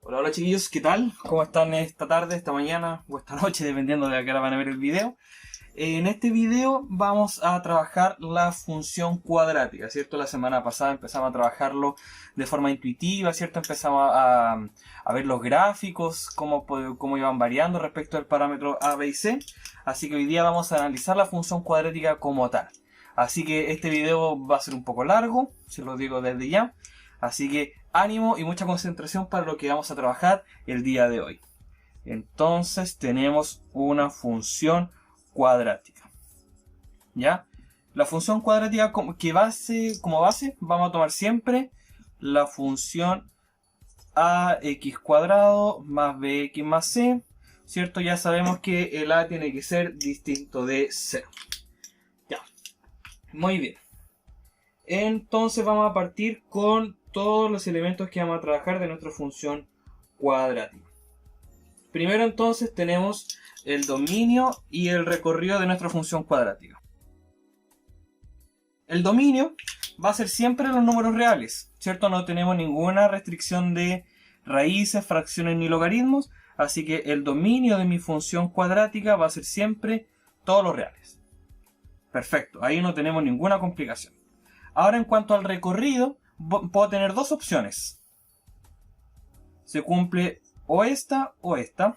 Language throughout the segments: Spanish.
Hola, hola chiquillos, ¿qué tal? ¿Cómo están esta tarde, esta mañana o esta noche, dependiendo de a qué hora van a ver el video? En este video vamos a trabajar la función cuadrática, ¿cierto? La semana pasada empezamos a trabajarlo de forma intuitiva, ¿cierto? Empezamos a ver los gráficos, cómo iban variando respecto al parámetro A, B y C. Así que hoy día vamos a analizar la función cuadrática como tal. Así que este video va a ser un poco largo, se lo digo desde ya. Así que ánimo y mucha concentración para lo que vamos a trabajar el día de hoy. Entonces tenemos una función cuadrática. ¿Ya? La función cuadrática como base vamos a tomar siempre la función ax cuadrado más bx más c. ¿Cierto? Ya sabemos que el a tiene que ser distinto de 0. Ya. Muy bien. Entonces vamos a partir con todos los elementos que vamos a trabajar de nuestra función cuadrática. Primero entonces tenemos el dominio y el recorrido de nuestra función cuadrática. El dominio va a ser siempre los números reales, ¿cierto? No tenemos ninguna restricción de raíces, fracciones ni logaritmos, así que el dominio de mi función cuadrática va a ser siempre todos los reales. Perfecto, ahí no tenemos ninguna complicación. Ahora en cuanto al recorrido, puedo tener dos opciones. Se cumple o esta o esta.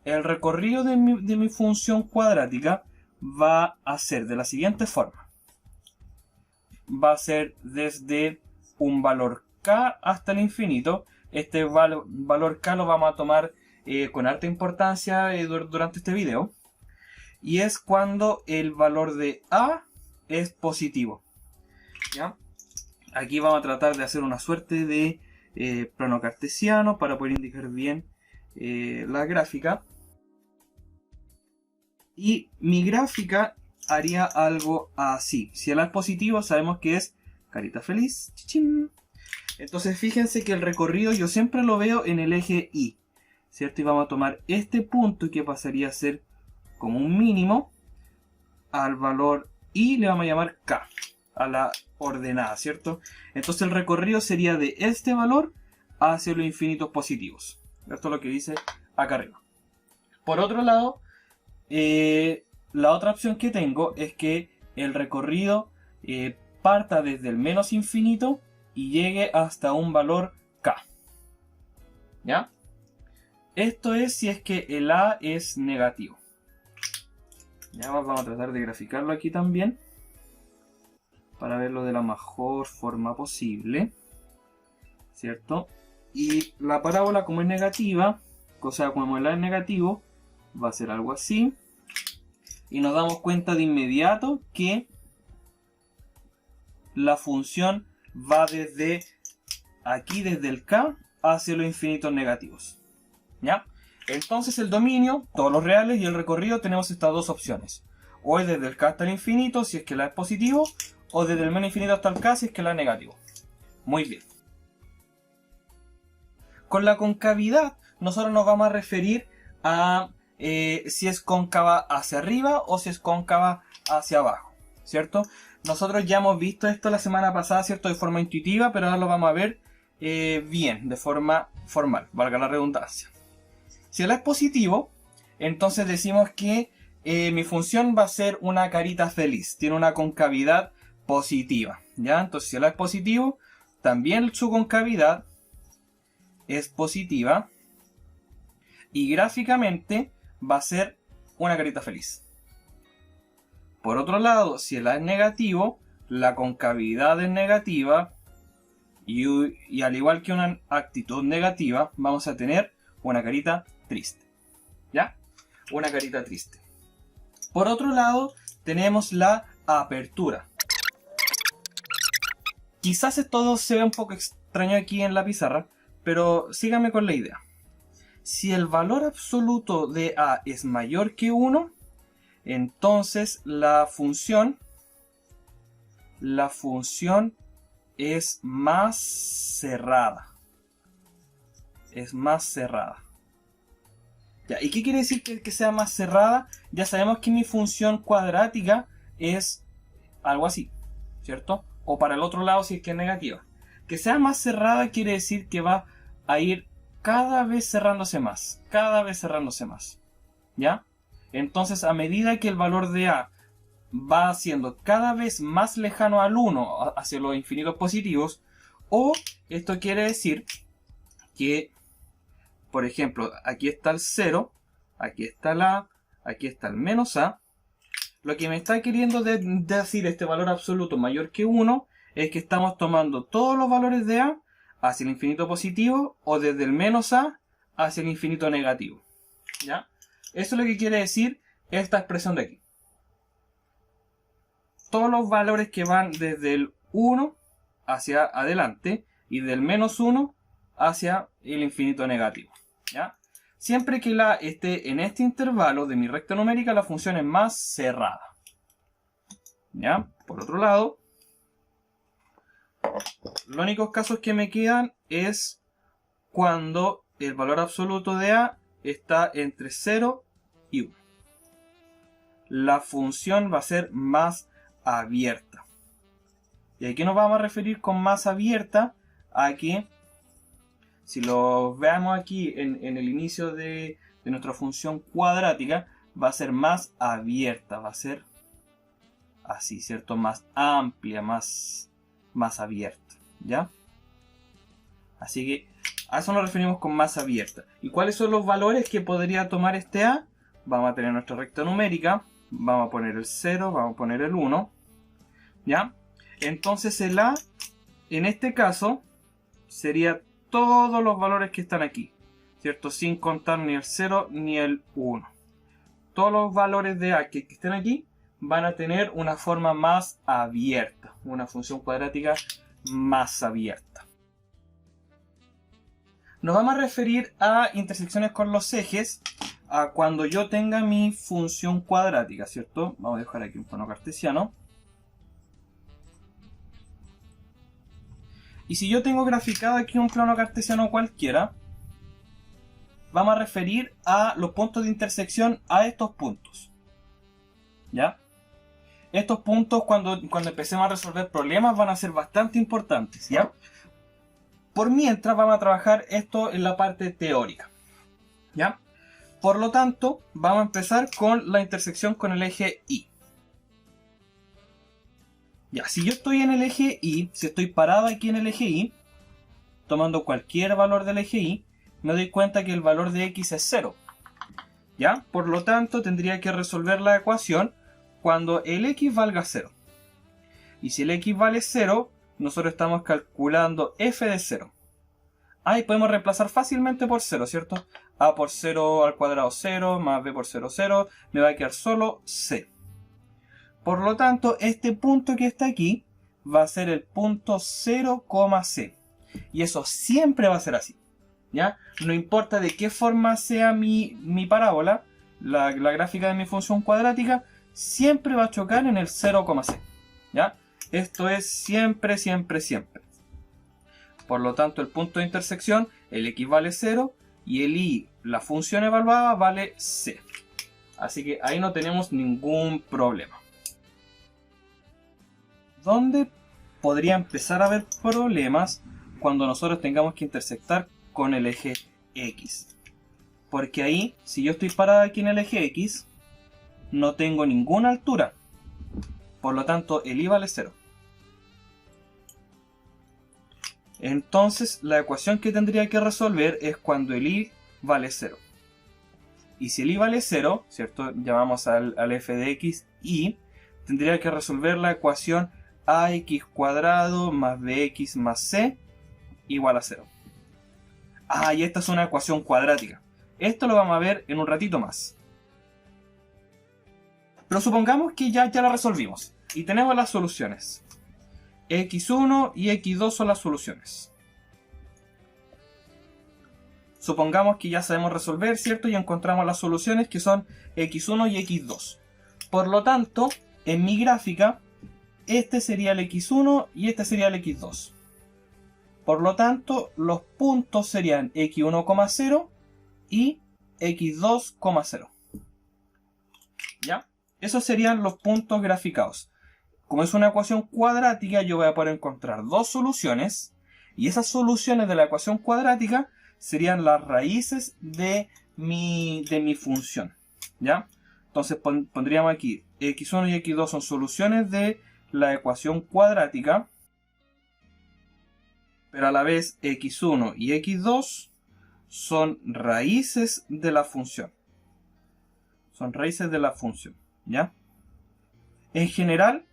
El recorrido de mi función cuadrática va a ser de la siguiente forma. Va a ser desde un valor k hasta el infinito. Este valor k lo vamos a tomar con alta importancia durante este video. Y es cuando el valor de a es positivo. ¿Ya? Aquí vamos a tratar de hacer una suerte de plano cartesiano para poder indicar bien la gráfica. Y mi gráfica haría algo así. Si el A es positivo, sabemos que es carita feliz. ¡Chichín! Entonces fíjense que el recorrido yo siempre lo veo en el eje Y, ¿cierto? Y vamos a tomar este punto que pasaría a ser como un mínimo. Al valor Y le vamos a llamar K, a la ordenada, ¿cierto? Entonces el recorrido sería de este valor hacia los infinitos positivos. Esto es lo que dice acá arriba. Por otro lado, la otra opción que tengo es que el recorrido parta desde el menos infinito y llegue hasta un valor k. ¿Ya? Esto es si es que el a es negativo. Ya vamos a tratar de graficarlo aquí también para verlo de la mejor forma posible, ¿cierto? Y la parábola, como es negativa, o sea, como el a es negativo, va a ser algo así. Y nos damos cuenta de inmediato que la función va desde aquí, desde el k, hacia los infinitos negativos. ¿Ya? Entonces el dominio, todos los reales, y el recorrido tenemos estas dos opciones. O es desde el k hasta el infinito, si es que la es positivo, o desde el menos infinito hasta el k, si es que la es negativo. Muy bien. Con la concavidad, nosotros nos vamos a referir a si es cóncava hacia arriba o si es cóncava hacia abajo, ¿cierto? Nosotros ya hemos visto esto la semana pasada, ¿cierto? De forma intuitiva, pero ahora lo vamos a ver bien, de forma formal, valga la redundancia. Si el A es positivo, entonces decimos que mi función va a ser una carita feliz, tiene una concavidad positiva, ¿ya? Entonces si el A es positivo, también su concavidad es positiva y gráficamente va a ser una carita feliz. Por otro lado, si el A es negativo, la concavidad es negativa y al igual que una actitud negativa, vamos a tener una carita triste. ¿Ya? Una carita triste. Por otro lado, tenemos la apertura. Quizás todo se ve un poco extraño aquí en la pizarra, pero síganme con la idea. Si el valor absoluto de a es mayor que 1, entonces la función es más cerrada. Es más cerrada. Ya, ¿y qué quiere decir que sea más cerrada? Ya sabemos que mi función cuadrática es algo así, ¿cierto? O para el otro lado si es que es negativa. Que sea más cerrada quiere decir que va a ir cada vez cerrándose más, cada vez cerrándose más, ¿ya? Entonces, a medida que el valor de A va siendo cada vez más lejano al 1 hacia los infinitos positivos, o esto quiere decir que, por ejemplo, aquí está el 0, aquí está el A, aquí está el menos A. Lo que me está queriendo decir este valor absoluto mayor que 1 es que estamos tomando todos los valores de A hacia el infinito positivo o desde el menos A hacia el infinito negativo, ¿ya? Eso es lo que quiere decir esta expresión de aquí. Todos los valores que van desde el 1 hacia adelante y del menos 1 hacia el infinito negativo, ¿ya? Siempre que la esté en este intervalo de mi recta numérica, la función es más cerrada, ¿ya? Por otro lado, los únicos casos que me quedan es cuando el valor absoluto de A está entre 0 y 1. La función va a ser más abierta. ¿Y a qué nos vamos a referir con más abierta? A que, si lo veamos aquí en el inicio de nuestra función cuadrática, va a ser más abierta, va a ser así, ¿cierto? Más amplia, más abierta, ¿ya? Así que a eso nos referimos con más abierta. ¿Y cuáles son los valores que podría tomar este A? Vamos a tener nuestra recta numérica, vamos a poner el 0, vamos a poner el 1, ¿ya? Entonces el A, en este caso, sería todos los valores que están aquí, ¿cierto? Sin contar ni el 0 ni el 1. Todos los valores de A que estén aquí van a tener una forma más abierta, una función cuadrática más abierta. Nos vamos a referir a intersecciones con los ejes a cuando yo tenga mi función cuadrática, ¿cierto? Vamos a dejar aquí un plano cartesiano. Y si yo tengo graficado aquí un plano cartesiano cualquiera, vamos a referir a los puntos de intersección a estos puntos, ¿ya? Estos puntos cuando empecemos a resolver problemas van a ser bastante importantes, ¿ya? Por mientras vamos a trabajar esto en la parte teórica, ¿ya? Por lo tanto, vamos a empezar con la intersección con el eje Y. Ya, si yo estoy en el eje Y, si estoy parado aquí en el eje Y, tomando cualquier valor del eje Y, me doy cuenta que el valor de X es 0. ¿Ya? Por lo tanto, tendría que resolver la ecuación cuando el X valga 0. Y si el X vale 0, nosotros estamos calculando f de 0. Ahí podemos reemplazar fácilmente por 0, ¿cierto? A por 0 al cuadrado 0, más b por 0, 0, me va a quedar solo c. Por lo tanto, este punto que está aquí va a ser el punto 0, c. Y eso siempre va a ser así, ¿ya? No importa de qué forma sea mi parábola, la gráfica de mi función cuadrática, siempre va a chocar en el 0, c, ¿ya? Esto es siempre, siempre, siempre. Por lo tanto, el punto de intersección, el X vale 0 y el Y, la función evaluada, vale c. Así que ahí no tenemos ningún problema. ¿Dónde podría empezar a haber problemas cuando nosotros tengamos que intersectar con el eje X? Porque ahí, si yo estoy parado aquí en el eje X, no tengo ninguna altura. Por lo tanto, el Y vale 0. Entonces, la ecuación que tendría que resolver es cuando el Y vale 0. Y si el Y vale 0, ¿cierto? Llamamos al f de x y tendría que resolver la ecuación ax cuadrado más bx más c igual a 0. Ah, y esta es una ecuación cuadrática. Esto lo vamos a ver en un ratito más. Pero supongamos que ya la resolvimos y tenemos las soluciones. x1 y x2 son las soluciones. Supongamos que ya sabemos resolver, ¿cierto? Y encontramos las soluciones que son x1 y x2. Por lo tanto, en mi gráfica, este sería el x1 y este sería el x2. Por lo tanto, los puntos serían x1, 0 y x2, 0. ¿Ya? Esos serían los puntos graficados. Como es una ecuación cuadrática, yo voy a poder encontrar dos soluciones. Y esas soluciones de la ecuación cuadrática serían las raíces de mi función, ¿ya? Entonces pondríamos aquí x1 y x2 son soluciones de la ecuación cuadrática, pero a la vez x1 y x2 son raíces de la función. Son raíces de la función, ¿ya? En general,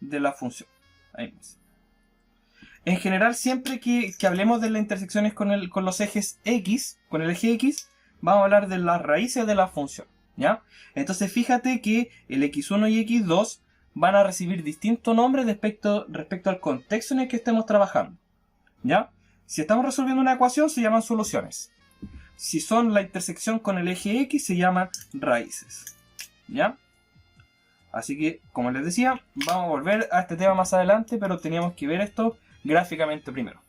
de la función. Ahí más. En general, siempre que hablemos de las intersecciones con los ejes X, con el eje X, vamos a hablar de las raíces de la función, ¿ya? Entonces fíjate que el x1 y x2 van a recibir distintos nombres respecto al contexto en el que estemos trabajando, ¿ya? Si estamos resolviendo una ecuación, se llaman soluciones. Si son la intersección con el eje X, se llaman raíces, ¿ya? Así que, como les decía, vamos a volver a este tema más adelante, pero teníamos que ver esto gráficamente primero.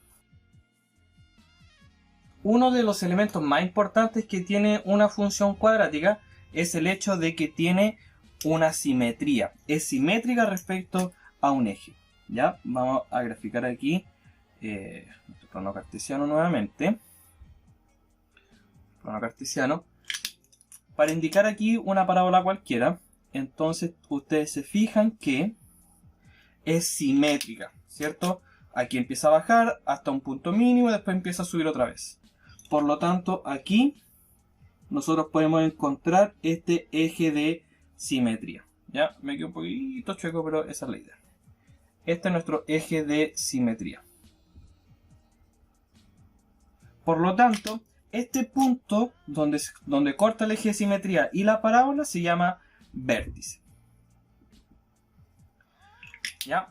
Uno de los elementos más importantes que tiene una función cuadrática es el hecho de que tiene una simetría. Es simétrica respecto a un eje, ¿ya? Vamos a graficar aquí nuestro plano cartesiano nuevamente. Plano cartesiano. Para indicar aquí una parábola cualquiera. Entonces ustedes se fijan que es simétrica, ¿cierto? Aquí empieza a bajar hasta un punto mínimo y después empieza a subir otra vez. Por lo tanto, aquí nosotros podemos encontrar este eje de simetría. Ya, me quedo un poquito chueco, pero esa es la idea. Este es nuestro eje de simetría. Por lo tanto, este punto donde corta el eje de simetría y la parábola se llama vértice. ¿Ya?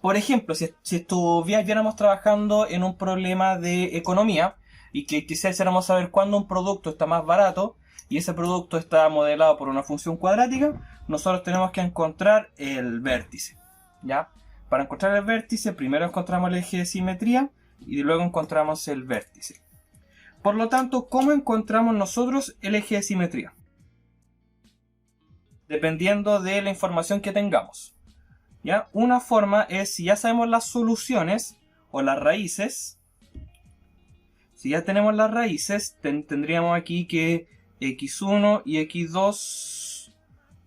Por ejemplo, si estuviéramos trabajando en un problema de economía y que quisiéramos saber cuándo un producto está más barato y ese producto está modelado por una función cuadrática, nosotros tenemos que encontrar el vértice, ¿ya? Para encontrar el vértice, primero encontramos el eje de simetría y luego encontramos el vértice. Por lo tanto, ¿cómo encontramos nosotros el eje de simetría? Dependiendo de la información que tengamos, ¿ya? Una forma es, si ya sabemos las soluciones o las raíces, si ya tenemos las raíces, tendríamos aquí que x1 y x2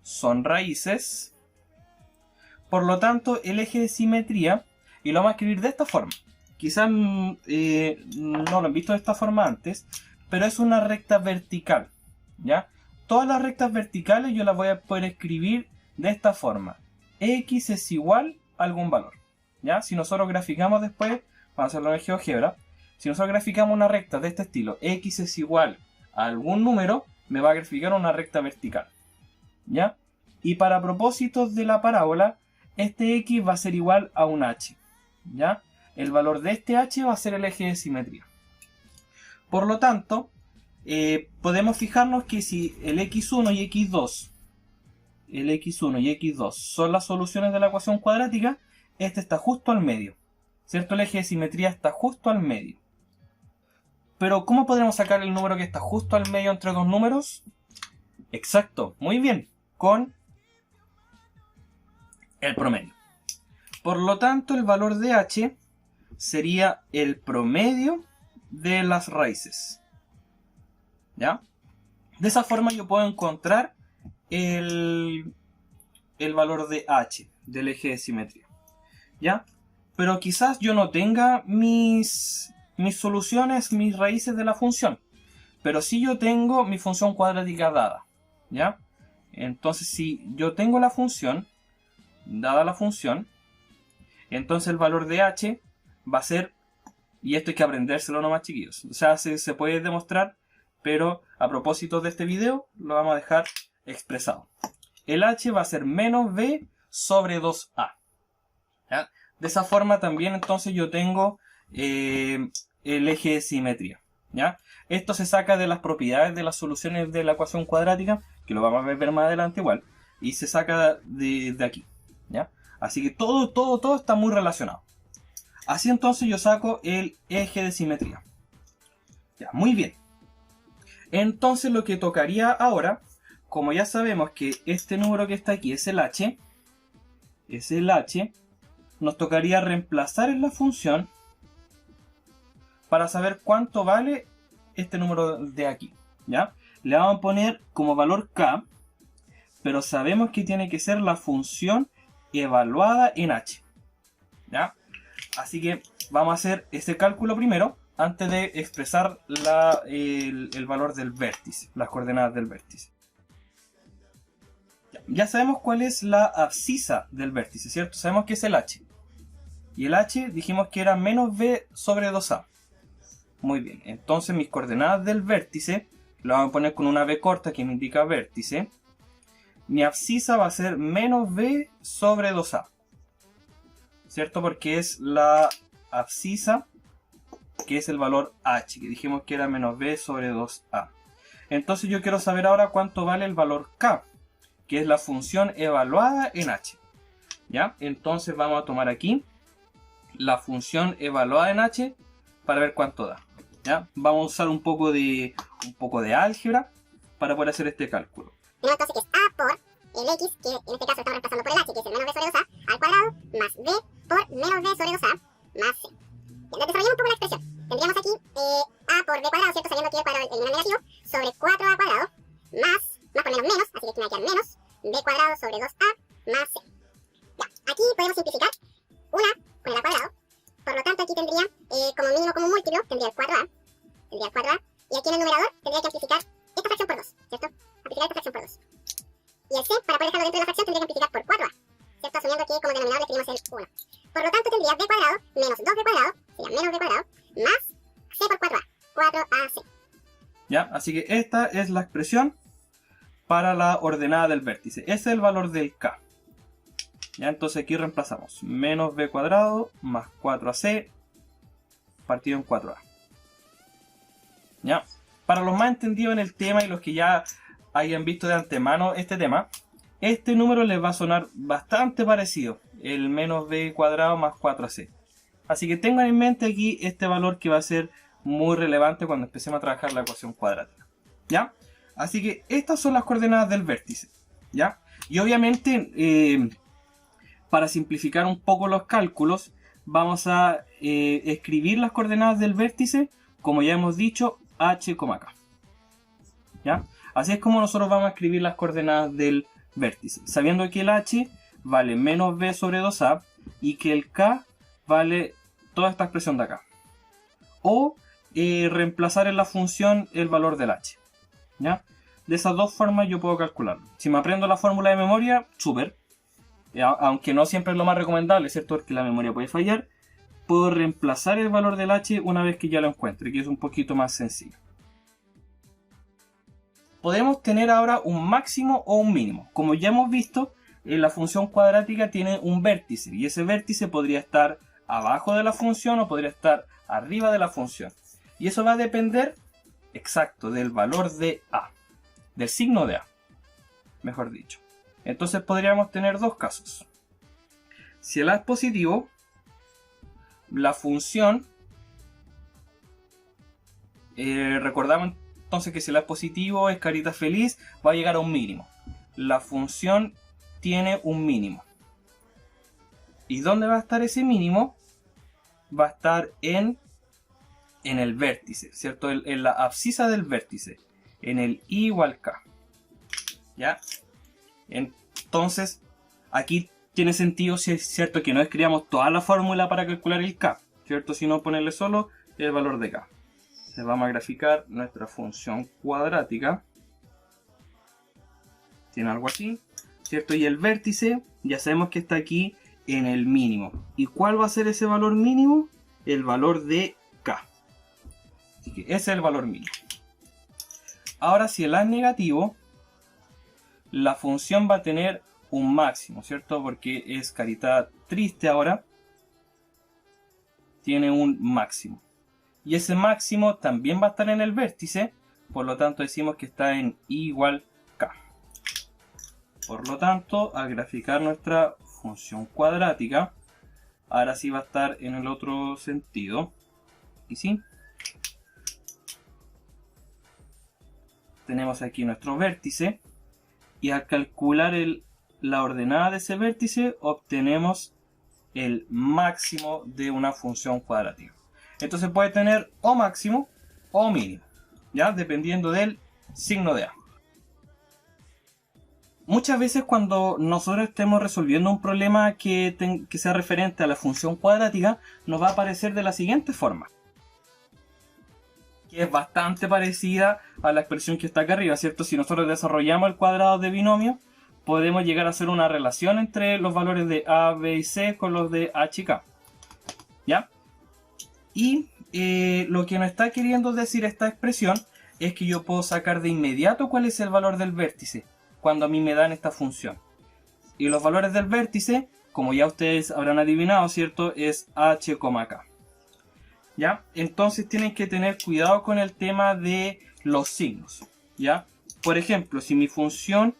son raíces. Por lo tanto, el eje de simetría, y lo vamos a escribir de esta forma. Quizás no lo han visto de esta forma antes, pero es una recta vertical, ¿ya? Todas las rectas verticales yo las voy a poder escribir de esta forma. X es igual a algún valor, ¿ya? Si nosotros graficamos después, vamos a hacerlo en GeoGebra. Si nosotros graficamos una recta de este estilo, X es igual a algún número, me va a graficar una recta vertical, ¿ya? Y para propósitos de la parábola, este X va a ser igual a un H, ¿ya? El valor de este H va a ser el eje de simetría. Por lo tanto, podemos fijarnos que si el x1 y x2 son las soluciones de la ecuación cuadrática, este está justo al medio, ¿cierto? El eje de simetría está justo al medio. Pero ¿cómo podremos sacar el número que está justo al medio entre dos números? Exacto, muy bien, con el promedio. Por lo tanto, el valor de h sería el promedio de las raíces, ¿ya? De esa forma yo puedo encontrar el valor de h del eje de simetría, ¿ya? Pero quizás yo no tenga mis soluciones, mis raíces de la función, pero sí yo tengo mi función cuadrática dada, ¿ya? Entonces si yo tengo la función, dada la función, entonces el valor de h va a ser, y esto hay que aprendérselo nomás, chiquillos, o sea, se puede demostrar, pero a propósito de este video lo vamos a dejar expresado. El h va a ser menos b sobre 2a, ¿ya? De esa forma también entonces yo tengo el eje de simetría, ¿ya? Esto se saca de las propiedades de las soluciones de la ecuación cuadrática, que lo vamos a ver más adelante igual, y se saca de aquí, ¿ya? Así que todo está muy relacionado. Así entonces yo saco el eje de simetría. Ya, muy bien. Entonces lo que tocaría ahora, como ya sabemos que este número que está aquí es el h, nos tocaría reemplazar en la función para saber cuánto vale este número de aquí, ¿ya? Le vamos a poner como valor k, pero sabemos que tiene que ser la función evaluada en h, ¿ya? Así que vamos a hacer ese cálculo primero, antes de expresar el valor del vértice, las coordenadas del vértice. Ya sabemos cuál es la abscisa del vértice, ¿cierto? Sabemos que es el h. Y el h dijimos que era menos b sobre 2a. Muy bien, entonces mis coordenadas del vértice lo vamos a poner con una b corta que me indica vértice. Mi abscisa va a ser menos b sobre 2a, ¿cierto? Porque es la abscisa, que es el valor h, que dijimos que era menos b sobre 2a. Entonces yo quiero saber ahora cuánto vale el valor k, que es la función evaluada en h, ¿ya? Entonces vamos a tomar aquí la función evaluada en h para ver cuánto da, ¿ya? Vamos a usar un poco de álgebra para poder hacer este cálculo. Tenemos entonces que es a por el x, que en este caso estamos reemplazando por el h, que es el menos b sobre 2a al cuadrado, más b por menos b sobre 2a más c. Bien, desarrollemos un poco la expresión. Tendríamos aquí a por b cuadrado, ¿cierto? Sabiendo que el cuadrado elimina el negativo, sobre 4a cuadrado, más por menos, así que aquí me va a quedar menos b cuadrado sobre 2a más c. Ya, aquí podemos simplificar una con el a cuadrado, por lo tanto aquí tendría como mínimo, como múltiplo, tendría el 4a, y aquí en el numerador tendría que amplificar esta fracción por 2, ¿cierto? Amplificar esta fracción por 2. Y el c, para poder dejarlo dentro de la fracción, tendría que amplificar por 4a, ¿cierto? Asumiendo que como denominador le escribimos el 1. Por lo tanto tendría b cuadrado menos 2b cuadrado, sería menos b cuadrado, más c por 4a, 4ac. ¿Ya? Así que esta es la expresión para la ordenada del vértice. Ese es el valor del k. ¿Ya? Entonces aquí reemplazamos menos b cuadrado más 4ac partido en 4a. ¿Ya? Para los más entendidos en el tema y los que ya hayan visto de antemano este tema, este número les va a sonar bastante parecido, el menos b cuadrado más 4ac. Así que tengan en mente aquí este valor que va a ser muy relevante cuando empecemos a trabajar la ecuación cuadrática, ¿ya? Así que estas son las coordenadas del vértice, ¿ya? Y obviamente, para simplificar un poco los cálculos, vamos a escribir las coordenadas del vértice, como ya hemos dicho, h, k, ¿ya? Así es como nosotros vamos a escribir las coordenadas del vértice, sabiendo que el h vale menos b sobre 2a y que el k vale toda esta expresión de acá. O reemplazar en la función el valor del h, ¿ya? De esas dos formas yo puedo calcularlo. Si me aprendo la fórmula de memoria, súper. Aunque no siempre es lo más recomendable, ¿cierto? Porque la memoria puede fallar. Puedo reemplazar el valor del h una vez que ya lo encuentre, que es un poquito más sencillo. Podemos tener ahora un máximo o un mínimo. Como ya hemos visto, la función cuadrática tiene un vértice. Y ese vértice podría estar abajo de la función o podría estar arriba de la función. Y eso va a depender, exacto, del valor de a. Del signo de a, mejor dicho. Entonces podríamos tener dos casos. Si el a es positivo, la función, recordamos entonces que si el a es positivo, es carita feliz, va a llegar a un mínimo. La función tiene un mínimo. ¿Y dónde va a estar ese mínimo? Va a estar en el vértice, ¿cierto? En la abscisa del vértice, en el i igual k, ¿ya? Entonces, aquí tiene sentido si es cierto que no escribamos toda la fórmula para calcular el k, ¿cierto? Sino ponerle solo el valor de k. Entonces vamos a graficar nuestra función cuadrática. Tiene algo así, ¿cierto? Y el vértice, ya sabemos que está aquí en el mínimo. ¿Y cuál va a ser ese valor mínimo? El valor de k. Así que ese es el valor mínimo. Ahora, si el a es negativo, la función va a tener un máximo, ¿cierto? Porque es carita triste ahora. Tiene un máximo. Y ese máximo también va a estar en el vértice. Por lo tanto, decimos que está en i igual k. Por lo tanto, al graficar nuestra función cuadrática, ahora sí va a estar en el otro sentido. ¿Y sí? Tenemos aquí nuestro vértice. Y al calcular la ordenada de ese vértice, obtenemos el máximo de una función cuadrática. Entonces puede tener o máximo o mínimo. ¿ya? Dependiendo del signo de A. Muchas veces cuando nosotros estemos resolviendo un problema que sea referente a la función cuadrática, nos va a aparecer de la siguiente forma. Que es bastante parecida a la expresión que está acá arriba, ¿cierto? Si nosotros desarrollamos el cuadrado de binomio, podemos llegar a hacer una relación entre los valores de A, B y C con los de H y K. ¿Ya? Y lo que nos está queriendo decir esta expresión es que yo puedo sacar de inmediato cuál es el valor del vértice cuando a mí me dan esta función. Y los valores del vértice, como ya ustedes habrán adivinado, ¿cierto? Es H, K. ¿Ya? Entonces tienen que tener cuidado con el tema de los signos. ¿Ya? Por ejemplo, si mi función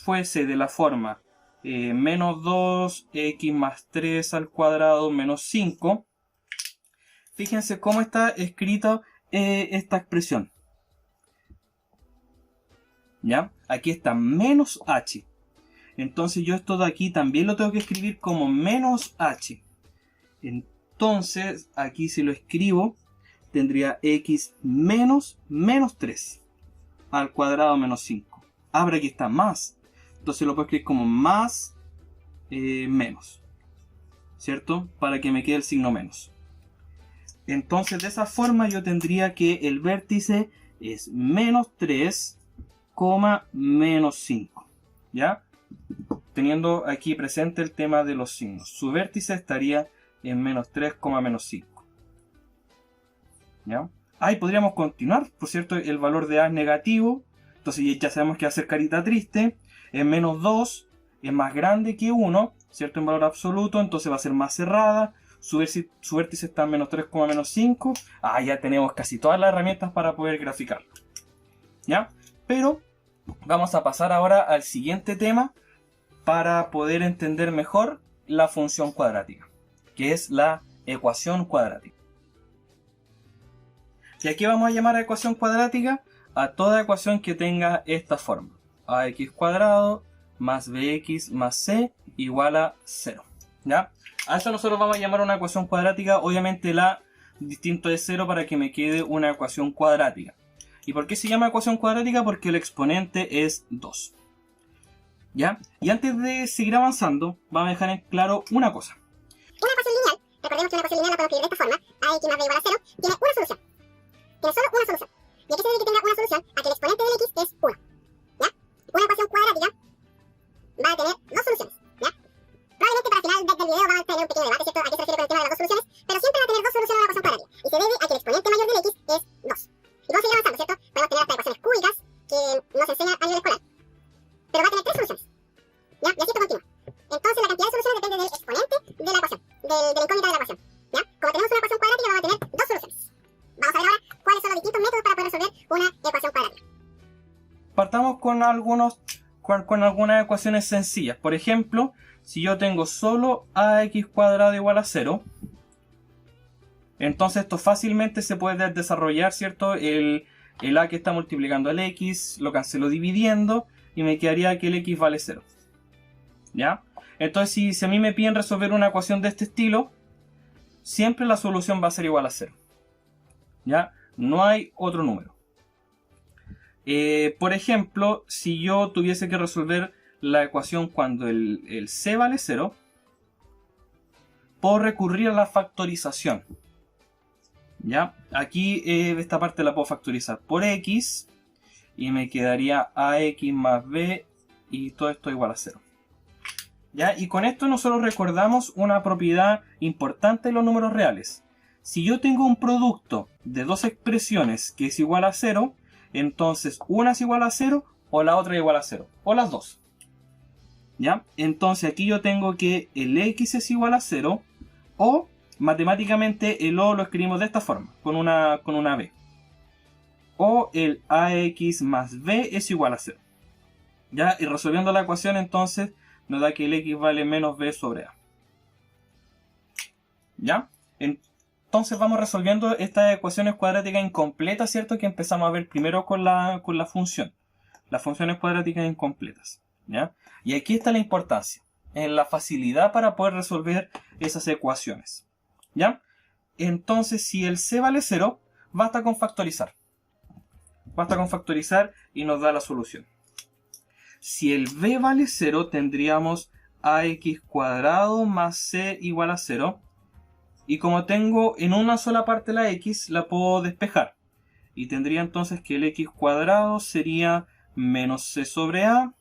fuese de la forma menos 2x más 3 al cuadrado menos 5, fíjense cómo está escrita esta expresión. ¿Ya? Aquí está menos h. Entonces yo esto de aquí también lo tengo que escribir como menos h. Entonces aquí si lo escribo tendría x menos 3 al cuadrado menos 5. Ahora aquí está más. Entonces lo puedo escribir como más menos. ¿Cierto? Para que me quede el signo menos. Entonces de esa forma yo tendría que el vértice es menos 3, menos 5. ¿Ya? Teniendo aquí presente el tema de los signos. Su vértice estaría en menos 3, menos 5. ¿Ya? Ahí podríamos continuar. Por cierto, el valor de A es negativo. Entonces ya sabemos que va a ser carita triste. En menos 2 es más grande que 1. ¿Cierto? En valor absoluto. Entonces va a ser más cerrada. Su vértice está en menos 3, menos 5. Ya tenemos casi todas las herramientas para poder graficarlo. ¿Ya? Pero vamos a pasar ahora al siguiente tema para poder entender mejor la función cuadrática, que es la ecuación cuadrática. Y aquí vamos a llamar a ecuación cuadrática a toda ecuación que tenga esta forma. Ax cuadrado más bx más c igual a 0. ¿Ya? A eso nosotros vamos a llamar una ecuación cuadrática. Obviamente la distinto de 0 para que me quede una ecuación cuadrática. ¿Y por qué se llama ecuación cuadrática? Porque el exponente es 2. ¿Ya? Y antes de seguir avanzando, vamos a dejar en claro una cosa. Una ecuación lineal, recordemos que una ecuación lineal la podemos escribir de esta forma, ax más b igual a 0, tiene una solución. Tiene solo una solución. ¿Y a qué se debe que tenga una solución? A que el exponente del x es 1. ¿Ya? Una ecuación cuadrática va a tener dos soluciones. ¿Ya? Probablemente para el final del video vamos a tener un pequeño debate, ¿cierto? A qué se refiere con el tema de las dos soluciones, pero siempre va a tener dos soluciones a la ecuación cuadrática. Y se debe a que el exponente mayor del x es 2. Y vamos a seguir avanzando, ¿cierto? Podemos tener hasta ecuaciones cúbicas que nos enseña a nivel escolar. Pero va a tener tres soluciones. ¿Ya? Y así esto continúa. Entonces la cantidad de soluciones depende del exponente de la ecuación, de la incógnita de la ecuación. ¿Ya? Como tenemos una ecuación cuadrática vamos a tener dos soluciones. Vamos a ver ahora cuáles son los distintos métodos para poder resolver una ecuación cuadrática. Partamos con algunas ecuaciones sencillas. Por ejemplo, si yo tengo solo ax cuadrado igual a 0, entonces esto fácilmente se puede desarrollar, ¿cierto? El a que está multiplicando el x, lo cancelo dividiendo y me quedaría que el x vale 0. ¿Ya? Entonces si a mí me piden resolver una ecuación de este estilo, siempre la solución va a ser igual a 0. ¿Ya? No hay otro número. Por ejemplo, si yo tuviese que resolver la ecuación cuando el c vale 0, puedo recurrir a la factorización. ¿Ya? Aquí esta parte la puedo factorizar por x y me quedaría ax más b y todo esto igual a 0. ¿Ya? Y con esto nosotros recordamos una propiedad importante de los números reales. Si yo tengo un producto de dos expresiones que es igual a 0, entonces una es igual a 0 o la otra es igual a 0. O las dos. ¿Ya? Entonces aquí yo tengo que el x es igual a 0 o matemáticamente el o lo escribimos de esta forma, con una b. O el ax más b es igual a 0. ¿Ya? Y resolviendo la ecuación entonces nos da que el x vale menos b sobre a. ¿Ya? Entonces vamos resolviendo estas ecuaciones cuadráticas incompletas, ¿cierto? Que empezamos a ver primero con la función. Las funciones cuadráticas incompletas. ¿Ya? Y aquí está la importancia, en la facilidad para poder resolver esas ecuaciones. ¿Ya? Entonces si el c vale 0, basta con factorizar. Basta con factorizar y nos da la solución. Si el b vale 0, tendríamos ax cuadrado más c igual a 0. Y como tengo en una sola parte la x, la puedo despejar. Y tendría entonces que el x cuadrado sería menos c sobre a.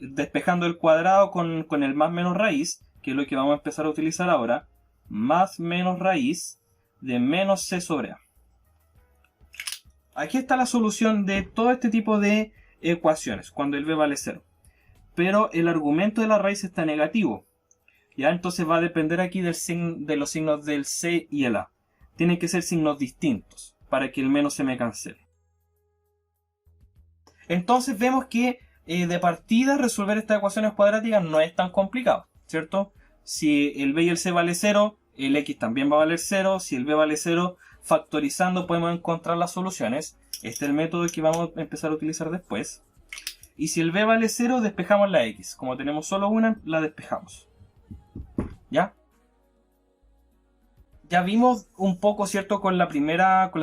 Despejando el cuadrado con el más menos raíz, que es lo que vamos a empezar a utilizar ahora. Más menos raíz de menos c sobre a. Aquí está la solución de todo este tipo de ecuaciones, cuando el b vale 0. Pero el argumento de la raíz está negativo. ¿Ya? Entonces va a depender aquí de los signos del c y el a. Tienen que ser signos distintos para que el menos se me cancele. Entonces vemos que de partida resolver estas ecuaciones cuadráticas no es tan complicado, ¿cierto? Si el b y el c vale 0, el x también va a valer 0. Si el b vale 0, factorizando podemos encontrar las soluciones. Este es el método que vamos a empezar a utilizar después. Y si el b vale 0, despejamos la x. Como tenemos solo una, la despejamos. ¿Ya? Ya vimos un poco, ¿cierto? Con la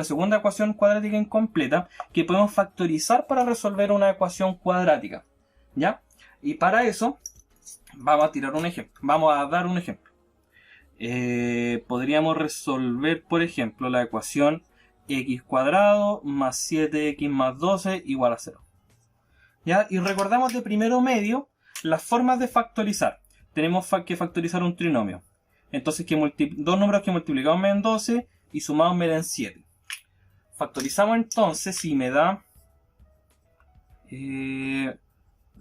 segunda ecuación cuadrática incompleta, que podemos factorizar para resolver una ecuación cuadrática. ¿Ya? Y para eso, vamos a tirar un ejemplo. Vamos a dar un ejemplo. Podríamos resolver, por ejemplo, la ecuación x cuadrado más 7x más 12 igual a 0. ¿Ya? Y recordamos de primero medio las formas de factorizar. Tenemos que factorizar un trinomio. Entonces dos números que multiplicamos me den 12 y sumados me den 7. Factorizamos entonces y me da...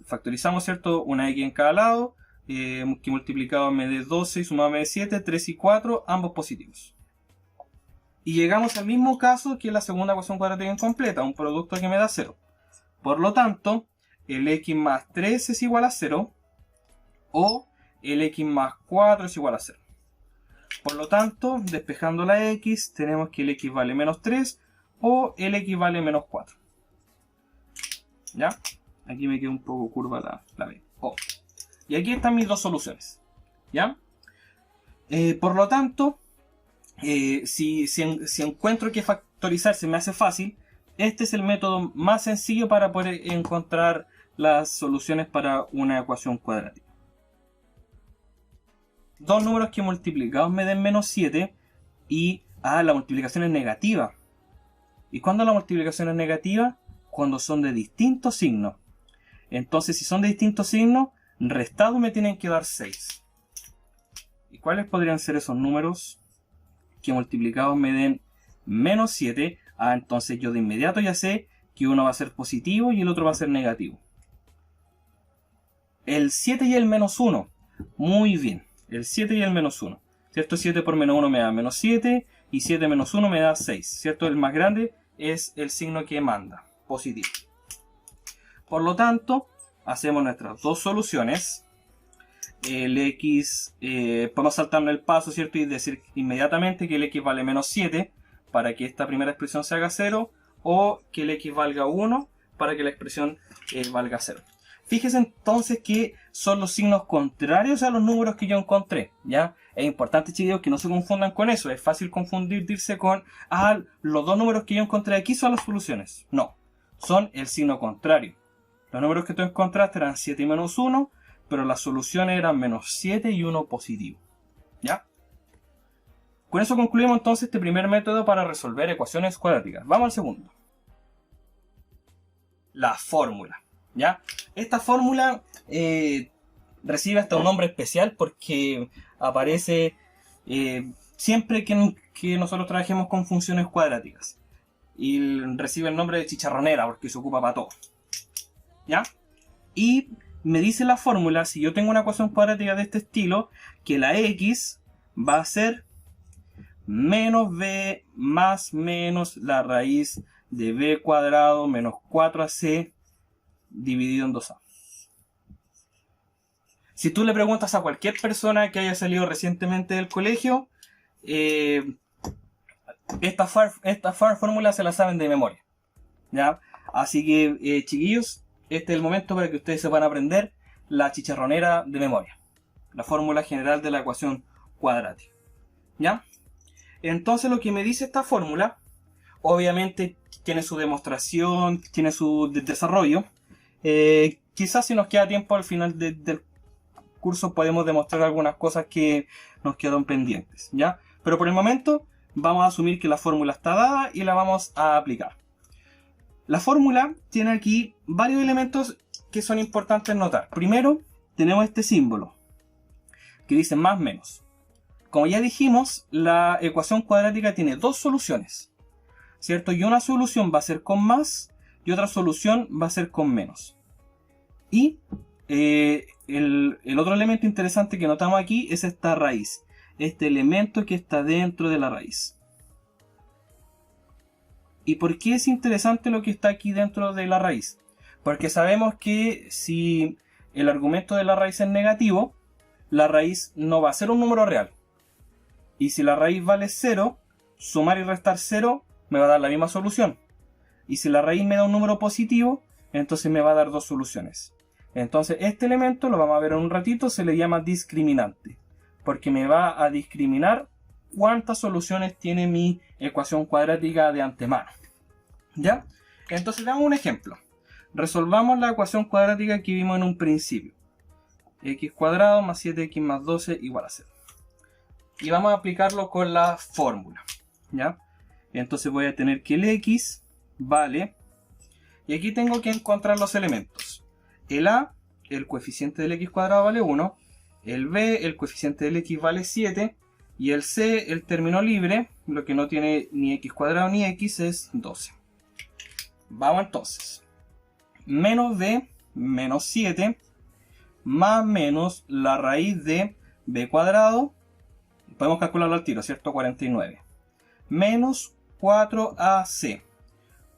factorizamos, ¿cierto? Una x en cada lado. Que multiplicado me dé 12 y sumado me dé 7, 3 y 4, ambos positivos. Y llegamos al mismo caso que la segunda ecuación cuadrática incompleta, un producto que me da 0. Por lo tanto, el x más 3 es igual a 0 o el x más 4 es igual a 0. Por lo tanto, despejando la x, tenemos que el x vale menos 3 o el x vale menos 4. ¿Ya? Aquí me queda un poco curva la b. Y aquí están mis dos soluciones. ¿Ya? Por lo tanto, si encuentro que factorizar se me hace fácil, este es el método más sencillo para poder encontrar las soluciones para una ecuación cuadrática. Dos números que multiplicados me den menos 7 y la multiplicación es negativa. ¿Y cuándo la multiplicación es negativa? Cuando son de distintos signos. Entonces, si son de distintos signos, restado me tienen que dar 6. ¿Y cuáles podrían ser esos números que multiplicados me den menos 7? Entonces yo de inmediato ya sé que uno va a ser positivo y el otro va a ser negativo. El 7 y el menos 1. Muy bien. El 7 y el menos 1. ¿Cierto? 7 por menos 1 me da menos 7 y 7 menos 1 me da 6. ¿Cierto? El más grande es el signo que manda, positivo. Por lo tanto, hacemos nuestras dos soluciones. El x, podemos saltarnos el paso, ¿cierto? Y decir inmediatamente que el x vale menos 7 para que esta primera expresión se haga 0, o que el x valga 1 para que la expresión valga 0. Fíjese entonces que son los signos contrarios a los números que yo encontré, ¿ya? Es importante, chicos, que no se confundan con eso. Es fácil confundirse con, los dos números que yo encontré aquí son las soluciones. No, son el signo contrario. Los números que tú encontraste eran 7 y menos 1, pero las soluciones eran menos 7 y 1 positivo, ¿ya? Con eso concluimos entonces este primer método para resolver ecuaciones cuadráticas. Vamos al segundo. La fórmula, ¿ya? Esta fórmula recibe hasta un nombre especial porque aparece siempre que nosotros trabajemos con funciones cuadráticas. Y recibe el nombre de chicharronera porque se ocupa para todo, ¿ya? Y me dice la fórmula, si yo tengo una ecuación cuadrática de este estilo, que la x va a ser menos b más menos la raíz de b cuadrado menos 4ac dividido en 2a. Si tú le preguntas a cualquier persona que haya salido recientemente del colegio, esta fórmula se la saben de memoria, ¿ya? Así que, chiquillos, este es el momento para que ustedes se van a aprender la chicharronera de memoria. La fórmula general de la ecuación cuadrática, ¿ya? Entonces lo que me dice esta fórmula, Obviamente tiene su demostración, tiene su desarrollo. Quizás si nos queda tiempo al final del curso podemos demostrar algunas cosas que nos quedaron pendientes, ¿ya? Pero por el momento vamos a asumir que la fórmula está dada y la vamos a aplicar. La fórmula tiene aquí varios elementos que son importantes notar. Primero, tenemos este símbolo que dice más menos. Como ya dijimos, la ecuación cuadrática tiene dos soluciones, ¿cierto? Y una solución va a ser con más y otra solución va a ser con menos. Y el otro elemento interesante que notamos aquí es esta raíz, este elemento que está dentro de la raíz. ¿Y por qué es interesante lo que está aquí dentro de la raíz? Porque sabemos que si el argumento de la raíz es negativo, la raíz no va a ser un número real. Y si la raíz vale 0, sumar y restar 0 me va a dar la misma solución. Y si la raíz me da un número positivo, entonces me va a dar dos soluciones. Entonces este elemento, lo vamos a ver en un ratito, se le llama discriminante. Porque me va a discriminar cuántas soluciones tiene mi ecuación cuadrática de antemano. ¿Ya? Entonces veamos un ejemplo. Resolvamos la ecuación cuadrática que vimos en un principio. X cuadrado más 7x más 12 igual a 0. Y vamos a aplicarlo con la fórmula. ¿Ya? Entonces voy a tener que el x vale... Y aquí tengo que encontrar los elementos. El a, el coeficiente del x cuadrado vale 1. El b, el coeficiente del x vale 7. Y el c, el término libre, lo que no tiene ni x cuadrado ni x, es 12. Vamos entonces. Menos b, menos 7, más menos la raíz de b cuadrado. Podemos calcularlo al tiro, ¿cierto? 49. Menos 4ac.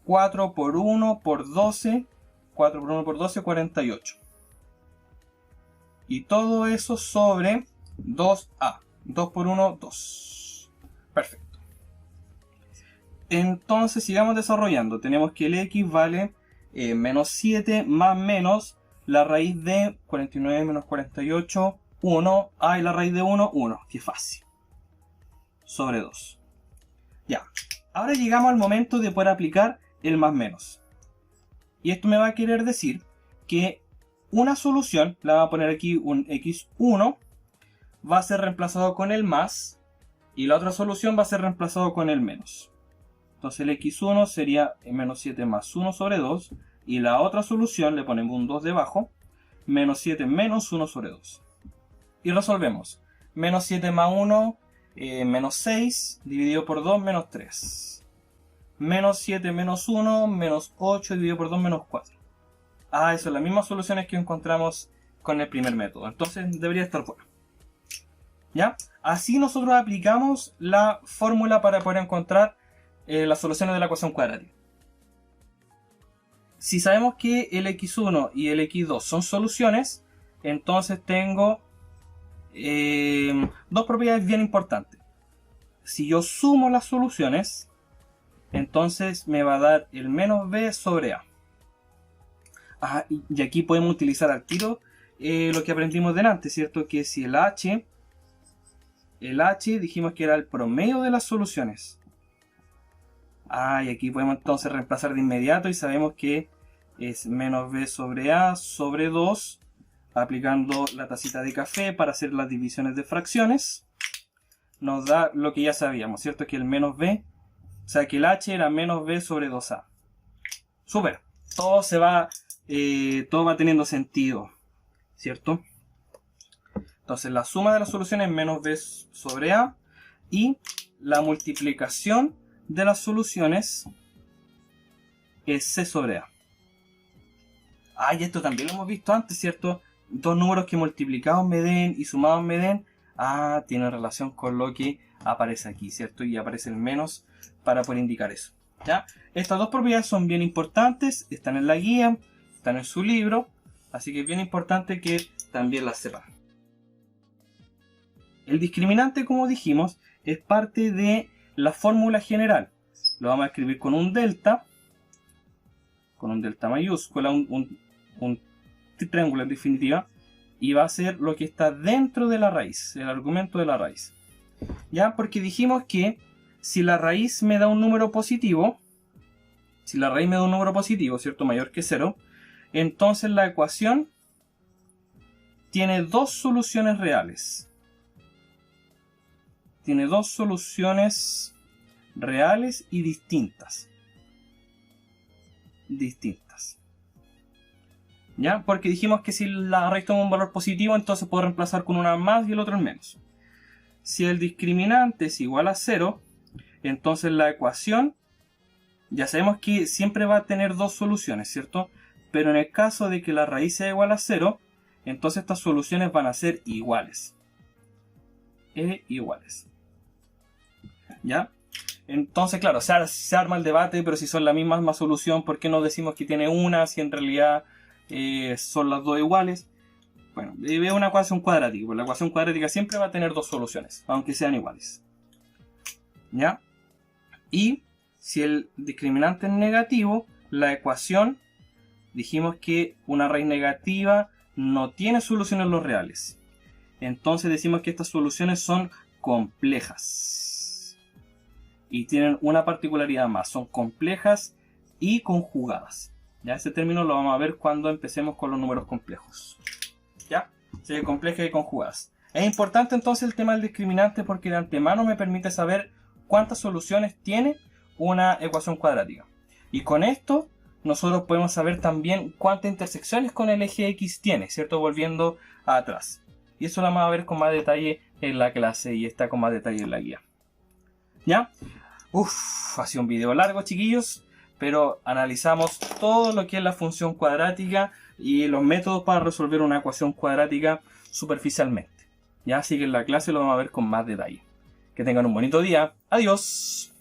4 por 1 por 12. 4 por 1 por 12, 48. Y todo eso sobre 2a. 2 por 1, 2. Perfecto. Entonces sigamos desarrollando. Tenemos que el x vale menos 7 más menos la raíz de 49 menos 48, 1. Ah, y la raíz de 1, 1. Qué fácil. Sobre 2. Ya. Ahora llegamos al momento de poder aplicar el más menos. Y esto me va a querer decir que una solución, la voy a poner aquí un x1, va a ser reemplazado con el más. Y la otra solución va a ser reemplazado con el menos. Entonces el x1 sería menos 7 más 1 sobre 2. Y la otra solución le ponemos un 2 debajo. Menos 7 menos 1 sobre 2. Y resolvemos. Menos 7 más 1, menos 6. Dividido por 2, menos 3. Menos 7 menos 1, menos 8. Dividido por 2, menos 4. Ah, eso son las mismas soluciones que encontramos con el primer método. Entonces debería estar bueno. ¿Ya? Así nosotros aplicamos la fórmula para poder encontrar las soluciones de la ecuación cuadrática. Si sabemos que el x1 y el x2 son soluciones, entonces tengo dos propiedades bien importantes. Si yo sumo las soluciones, entonces me va a dar el menos b sobre a. Ah, y aquí podemos utilizar al tiro lo que aprendimos delante, ¿cierto? Que si el h dijimos que era el promedio de las soluciones. Ah, y aquí podemos entonces reemplazar de inmediato y sabemos que es menos b sobre a sobre 2, aplicando la tacita de café para hacer las divisiones de fracciones. Nos da lo que ya sabíamos, ¿cierto? Que el menos b, o sea que el h era menos b sobre 2a. Súper, todo va teniendo sentido, ¿cierto? Entonces la suma de las soluciones es menos b sobre a y la multiplicación de las soluciones es c sobre a. Ah, y esto también lo hemos visto antes, ¿cierto? Dos números que multiplicados me den y sumados me den. Ah, tiene relación con lo que aparece aquí, ¿cierto? Y aparece el menos para poder indicar eso. ¿Ya? Estas dos propiedades son bien importantes, están en la guía, están en su libro, así que es bien importante que también las sepan. El discriminante, como dijimos, es parte de la fórmula general. Lo vamos a escribir con un delta mayúscula, un triángulo en definitiva, y va a ser lo que está dentro de la raíz, el argumento de la raíz. ¿Ya? Porque dijimos que si la raíz me da un número positivo, ¿cierto? Mayor que 0, entonces la ecuación tiene dos soluciones reales. Tiene dos soluciones reales y distintas. ¿Ya? Porque dijimos que si la raíz toma un valor positivo, entonces puedo reemplazar con una más y el otro en menos. Si el discriminante es igual a 0, entonces la ecuación, ya sabemos que siempre va a tener dos soluciones, ¿cierto? Pero en el caso de que la raíz sea igual a 0, entonces estas soluciones van a ser iguales. Iguales. ¿Ya? Entonces, claro, se arma el debate, pero si son la misma solución, ¿por qué no decimos que tiene una si en realidad son las dos iguales? Bueno, es una ecuación cuadrática, pues la ecuación cuadrática siempre va a tener dos soluciones, aunque sean iguales. ¿Ya? Y si el discriminante es negativo, la ecuación, dijimos que una raíz negativa no tiene soluciones los reales. Entonces decimos que estas soluciones son complejas. Y tienen una particularidad más, son complejas y conjugadas. Ya ese término lo vamos a ver cuando empecemos con los números complejos. ¿Ya? Sí, complejas y conjugadas. Es importante entonces el tema del discriminante porque de antemano me permite saber cuántas soluciones tiene una ecuación cuadrática. Y con esto nosotros podemos saber también cuántas intersecciones con el eje X tiene, ¿cierto? Volviendo atrás. Y eso lo vamos a ver con más detalle en la clase y está con más detalle en la guía. ¿Ya? Ha sido un video largo, chiquillos, pero analizamos todo lo que es la función cuadrática y los métodos para resolver una ecuación cuadrática superficialmente. ¿Ya? Así que en la clase lo vamos a ver con más detalle. Que tengan un bonito día. Adiós.